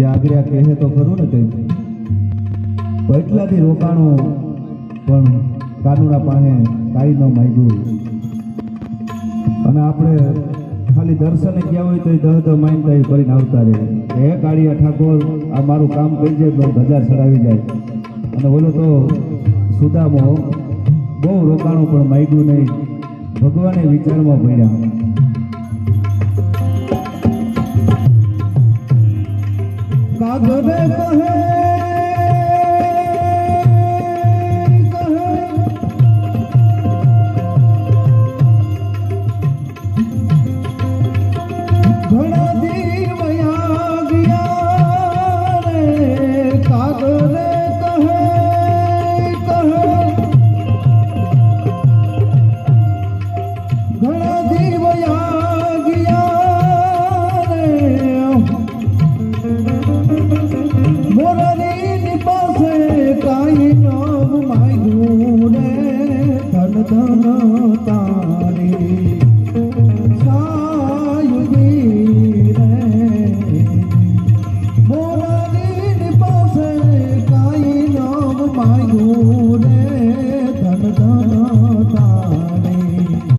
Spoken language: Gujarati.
તે આગળ કહે તો ખરું ને કઈ એટલાથી રોકાણો પણ કાનુડા પાસે કાંઈ ન માંગ્યું અને આપણે ખાલી દર્શને ગયા હોય તો એ દહ માઇનતા એ કરીને આવતા રહે હે કાળિયા ઠાકોર આ મારું કામ કરી જાય તો ધજા ચડાવી જાય અને બોલો તો સુદામો બહુ રોકાણો પણ માંગ્યું નહીં ભગવાને વિચારમાં પડ્યા કાગવે કહે ધન તારી